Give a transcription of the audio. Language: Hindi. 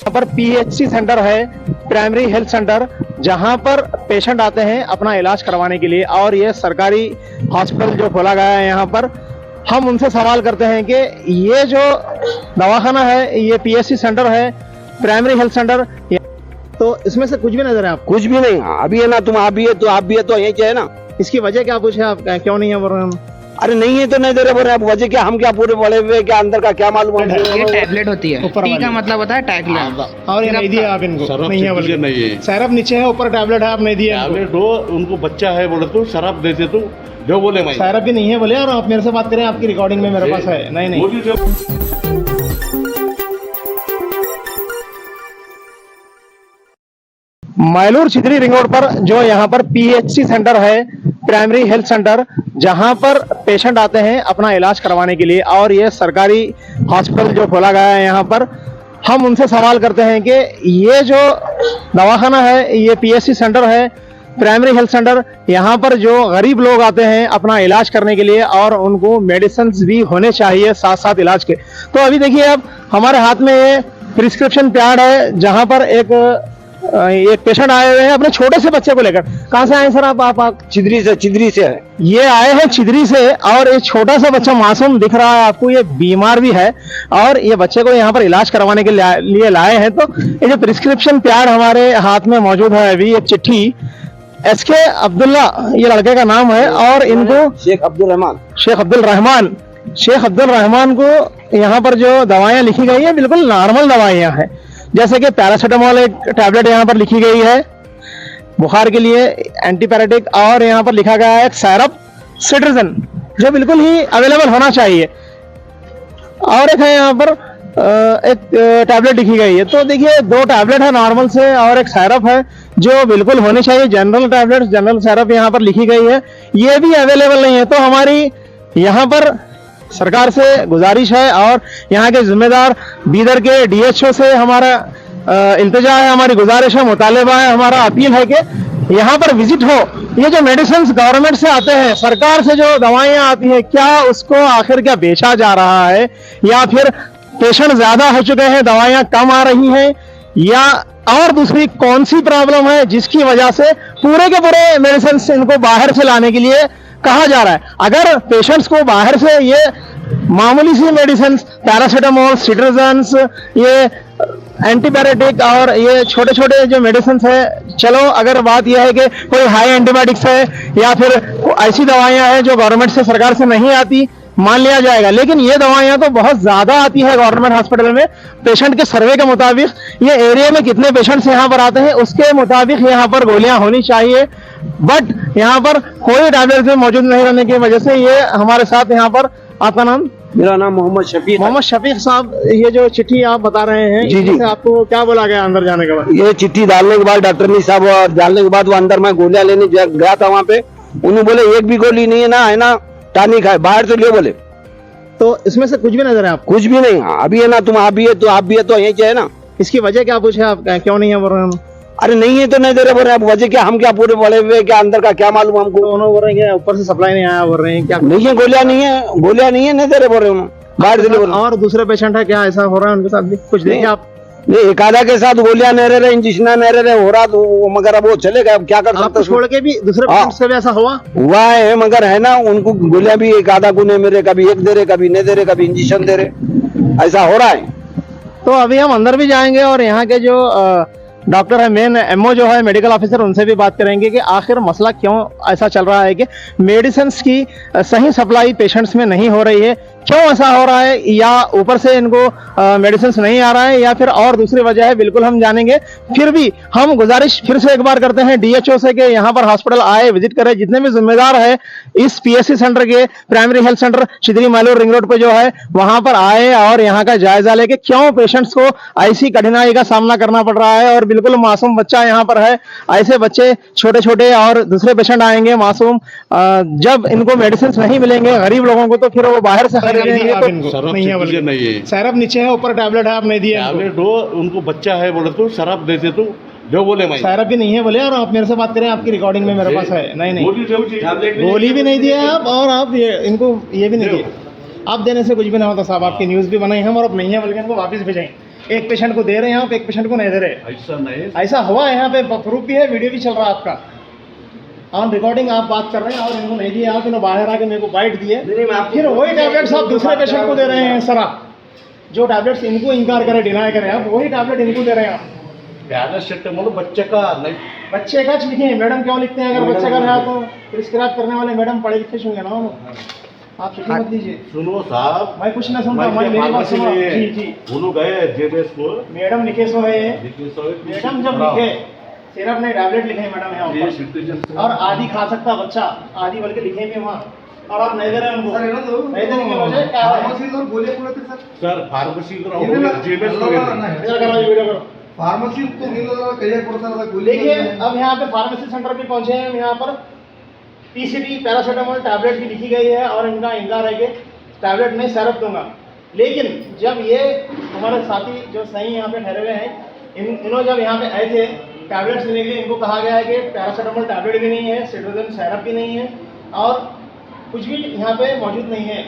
यहाँ पर पीएचसी सेंटर है, प्राइमरी हेल्थ सेंटर, जहाँ पर पेशेंट आते हैं अपना इलाज करवाने के लिए। और ये सरकारी हॉस्पिटल जो खोला गया है यहाँ पर, हम उनसे सवाल करते हैं कि ये जो दवाखाना है, ये पीएचसी सेंटर है, प्राइमरी हेल्थ सेंटर, तो इसमें से कुछ भी नजर है आपको? कुछ भी नहीं। अभी है ना, तुम आप भी है तो आप भी है तो यही है ना। इसकी वजह क्या पूछे आप, क्यों नहीं है बोल रहे हैं हम? अरे नहीं है तो नहीं दे रहे बोल रहे हैं। वजह क्या, हम क्या पूरे पड़े हुए, क्या अंदर का क्या मालूम हमको। ये टैबलेट होती है, टी का मतलब होता है टैबलेट। और ये नहीं दिया आप इनको? नहीं है बोले, नहीं है। सिरप नीचे है, ऊपर टैबलेट है, आप नहीं दिया इनको? टैबलेट दो, उनको बच्चा है बोले तो शराब देते तो जो बोले मैं। सिरप भी नहीं है बोले, और आप मेरे से बात करें, आपकी रिकॉर्डिंग में मेरे पास है। नहीं नहीं, बोलिए जो मायलूर छितरी रिंग रोड पर जो यहाँ पर पीएचसी सेंटर है, प्राइमरी हेल्थ सेंटर, जहाँ पर पेशेंट आते हैं अपना इलाज करवाने के लिए। और ये सरकारी हॉस्पिटल जो खोला गया है यहाँ पर, हम उनसे सवाल करते हैं कि ये जो दवाखाना है, ये पीएचसी सेंटर है, प्राइमरी हेल्थ सेंटर, यहाँ पर जो गरीब लोग आते हैं अपना इलाज करने के लिए, और उनको मेडिसिन भी होने चाहिए साथ साथ इलाज के। तो अभी देखिए, अब हमारे हाथ में ये प्रिस्क्रिप्शन पैड है, जहाँ पर एक पेशेंट आए हुए हैं अपने छोटे से बच्चे को लेकर। कहाँ से आए सर आप? चिदरी से है। ये आए हैं चिदरी से, और ये छोटा सा बच्चा मासूम दिख रहा है आपको, ये बीमार भी है, और ये बच्चे को यहाँ पर इलाज करवाने के लिए लाए हैं। तो ये जो प्रिस्क्रिप्शन पैड हमारे हाथ में मौजूद है अभी, ये चिट्ठी एसके अब्दुल्ला ये लड़के का नाम है, और इनको शेख अब्दुल रहमान को यहाँ पर जो दवाइयाँ लिखी गई है, बिल्कुल नॉर्मल दवाइयाँ हैं, जैसे कि पैरासीटामोल एक टैबलेट यहाँ पर लिखी गई है बुखार के लिए, एंटीपैरेटिक, और यहाँ पर लिखा गया है एक सिरप सिट्रिजन, जो बिल्कुल ही अवेलेबल होना चाहिए। और एक है यहाँ पर एक टैबलेट लिखी गई है। तो देखिए, दो टैबलेट है नॉर्मल से, और एक सिरप है जो बिल्कुल होनी चाहिए। जनरल टैबलेट, जनरल सिरप यहाँ पर लिखी गई है, ये भी अवेलेबल नहीं है। तो हमारी यहाँ पर सरकार से गुजारिश है, और यहाँ के जिम्मेदार बीदर के डीएचओ से हमारा इल्तिजा है, हमारी गुजारिश है, मुतालिबा है, हमारा अपील है कि यहाँ पर विजिट हो। ये जो मेडिसिन गवर्नमेंट से आते हैं, सरकार से जो दवाइयाँ आती हैं, क्या उसको आखिर क्या बेचा जा रहा है, या फिर पेशेंट ज्यादा हो चुके हैं, दवाइयाँ कम आ रही हैं, या और दूसरी कौन सी प्रॉब्लम है जिसकी वजह से पूरे के पूरे मेडिसिन इनको बाहर से लाने के लिए कहा जा रहा है। अगर पेशेंट्स को बाहर से ये मामूली सी मेडिसिन, पैरासीटामोल, सिट्रिजन, ये एंटीपैरेटिक और ये छोटे छोटे जो मेडिसिन है, चलो अगर बात यह है कि कोई हाई एंटीबायोटिक्स है या फिर ऐसी दवाइयां हैं जो गवर्नमेंट से, सरकार से नहीं आती, मान लिया जाएगा। लेकिन ये दवाइयां तो बहुत ज्यादा आती है गवर्नमेंट हॉस्पिटल में। पेशेंट के सर्वे के मुताबिक ये एरिया में कितने पेशेंट्स यहाँ पर आते हैं, उसके मुताबिक यहाँ पर गोलियां होनी चाहिए, बट यहाँ पर कोई टैबलेट में मौजूद नहीं रहने की वजह से ये हमारे साथ यहाँ पर। आपका नाम? मेरा नाम मोहम्मद शफीक। मोहम्मद शफीक साहब, ये जो चिट्ठी आप बता रहे हैं, जी जी, आपको क्या बोला गया अंदर जाने के बाद? ये चिट्ठी डालने के बाद डॉक्टर नहीं साहब, और डालने के बाद वो अंदर मैं गोलियां लेने गया था वहाँ पे, उन्होंने बोले एक भी गोली नहीं है ना, है ना टॉनिक है, बाहर से लियो बोले। तो इसमें से कुछ भी नजर है आपको? कुछ भी नहीं। अभी है ना, तुम आप भी है तो आप भी है तो यही है ना। इसकी वजह क्या पूछे आप, क्यों नहीं है बोल रहे हैं हम? अरे नहीं है तो नहीं दे रहे बोल रहे हैं। वजह क्या, हम क्या पूरे पड़े हुए, क्या अंदर का क्या मालूम हमको। दोनों बोल रहे हैं ऊपर से सप्लाई नहीं आया, बोल रहे हैं क्या नहीं है, गोलियां नहीं है, नहीं दे रहे बोल रहे हैं, बाहर से बोल रहे। और दूसरे पेशेंट है क्या ऐसा हो रहा है उनके साथ भी? कुछ देखिए आप। नहीं, एक आधा के साथ गोलियां नहीं रहे, इंजेक्शन नहीं रहे हो रहा, तो मगर अब वो चलेगा, अब क्या कर सकते आपको छोड़ के भी दूसरे पेशेंट से भी ऐसा हुआ है, मगर है ना, उनको गोलियां भी एक आधा को नहीं मेरे, कभी एक दे रहे, कभी नहीं दे रहे, कभी इंजेक्शन दे रहे, ऐसा हो रहा है। तो अभी हम अंदर भी जाएंगे, और यहाँ के जो डॉक्टर है, मेन एमओ जो है, मेडिकल ऑफिसर, उनसे भी बात करेंगे कि आखिर मसला क्यों ऐसा चल रहा है कि मेडिसिन की सही सप्लाई पेशेंट्स में नहीं हो रही है, क्यों ऐसा हो रहा है, या ऊपर से इनको मेडिसिन नहीं आ रहा है, या फिर और दूसरी वजह है, बिल्कुल हम जानेंगे। फिर भी हम गुजारिश फिर से एक बार करते हैं डीएचओ से कि यहाँ पर हॉस्पिटल आए, विजिट करें, जितने भी जिम्मेदार है इस पीएचसी सेंटर के, प्राइमरी हेल्थ सेंटर छितरी मायलूर रिंग रोड पे जो है, वहां पर आए और यहाँ का जायजा लेके क्यों पेशेंट्स को ऐसी कठिनाई का सामना करना पड़ रहा है। और बिल्कुल मासूम बच्चा यहाँ पर है, ऐसे बच्चे छोटे छोटे और दूसरे पेशेंट आएंगे मासूम, जब इनको मेडिसिन नहीं मिलेंगे गरीब लोगों को, तो फिर वो बाहर से नहीं है। सिरप नीचे है, ऊपर टैबलेट है, आप नहीं दिया टैबलेट दो, उनको बच्चा है बोले तो शराब देते तो जो बोले मैं। सिरप भी नहीं है बोले, और आप मेरे से बात करें, आपकी रिकॉर्डिंग में मेरे पास है। नहीं नहीं, गोली भी नहीं दिया आप, और आप इनको ये भी नहीं दिया। आप देने से कुछ भी ना होता साहब, आपकी न्यूज़ भी बनाई हम, और अब नहीं है बल्कि इनको वापस भेजेंगे। एक पेशेंट को दे रहे हैं आप, एक पेशेंट को नहीं दे रहे। ऐसा नहीं, ऐसा हुआ है यहाँ पे, प्रूफ भी है, वीडियो भी चल रहा है आपका, ऑन रिकॉर्डिंग आप बात कर रहे हैं और इनको नहीं दिया आप, इन्होंने बाहर आके मेरे को बाइट दिए, फिर वही टैबलेट्स आप दूसरे पेशेंट को दे रहे हैं सर। आप जो टैबलेट्स इनको इनकार करें, डिनाई करें, आप वही टैबलेट इनको दे रहे हैं आप। पैरासिटामोल बच्चे का नहीं, बच्चे का लिखे, मैडम क्यों लिखते हैं? अगर बच्चे का रहा तो प्रिस्क्राइब करने वाले मैडम पढ़े लिखे होंगे ना, आप फिक्र मत लीजिए। सुनो साहब, मैं कुछ ना सुनता, मैं मेरी बात सुनो। जी जी, दोनों गए जेबीएस को, मैडम लिखे सो है, देखिए सो मैडम जब लिखे सिर्फ नहीं टैबलेट लिखे मैडम यहाँ ये ऊपर, सिटीजन और आधी खा सकता बच्चा, आधी बल्कि लिखे भी वहाँ, और आप नहीं दे रहे हैं उनको, नहीं देने की वजह क्या है? सर फार्मेसी जेबीएस को इधर करो, ये वीडियो करो। फार्मसी तो देखिए अब यहाँ पे फार्मेसी सेंटर पे पहुंचे हैं, यहाँ पर पीसीटी पैरासीटामोल टैबलेट भी लिखी गई है और इनका इनकार है कि टैबलेट में सिरप दूंगा। लेकिन जब ये हमारे साथी जो सही यहाँ पे ठहरे हुए हैं, इन्होंने जब यहाँ पे आए थे टैबलेट्स लेने के लिए, इनको कहा गया है कि पैरासीटामोल टैबलेट भी नहीं है, सिट्रोजिन सिरप भी नहीं है और कुछ भी यहाँ पे मौजूद नहीं है।